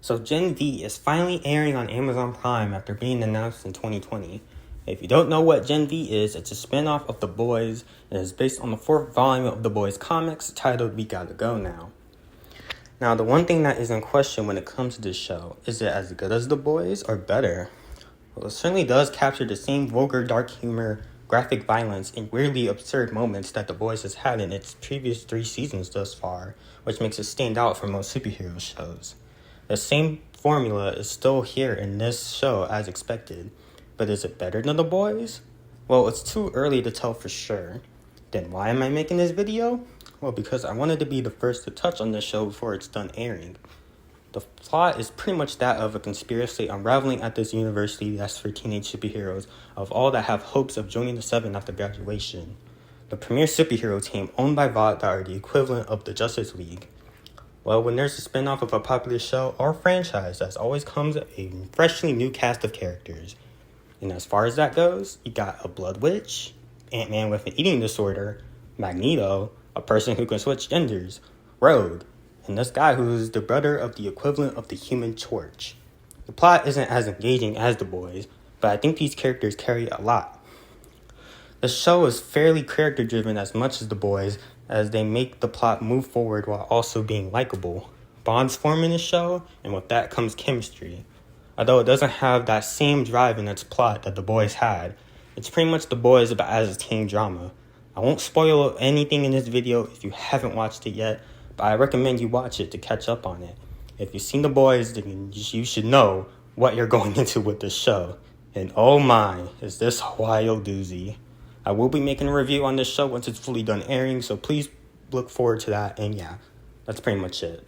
So Gen V is finally airing on Amazon Prime after being announced in 2020. If you don't know what Gen V is, it's a spin-off of The Boys and is based on the 4th volume of The Boys comics titled We Gotta Go Now. Now, the one thing that is in question when it comes to this show, is it as good as The Boys or better? Well, it certainly does capture the same vulgar dark humor, graphic violence, and weirdly absurd moments that The Boys has had in its previous 3 seasons thus far, which makes it stand out from most superhero shows. The same formula is still here in this show as expected, but is it better than The Boys? Well, it's too early to tell for sure. Then why am I making this video? Well, because I wanted to be the first to touch on this show before it's done airing. The plot is pretty much that of a conspiracy unraveling at this university that's for teenage superheroes of all that have hopes of joining the Seven after graduation. The premier superhero team owned by Vought that are the equivalent of the Justice League. Well, when there's a spin-off of a popular show or franchise, that always comes a freshly new cast of characters. And as far as that goes, you got a Blood Witch, Ant-Man with an eating disorder, Magneto, a person who can switch genders, Rogue, and this guy who's the brother of the equivalent of the Human Torch. The plot isn't as engaging as The Boys, but I think these characters carry a lot. The show is fairly character-driven as much as The Boys, as they make the plot move forward while also being likable. Bonds form in the show, and with that comes chemistry. Although it doesn't have that same drive in its plot that The Boys had, it's pretty much The Boys but as a teen drama. I won't spoil anything in this video if you haven't watched it yet, but I recommend you watch it to catch up on it. If you've seen The Boys, then you should know what you're going into with this show. And oh my, is this a wild doozy. I will be making a review on this show once it's fully done airing, so please look forward to that. And yeah, that's pretty much it.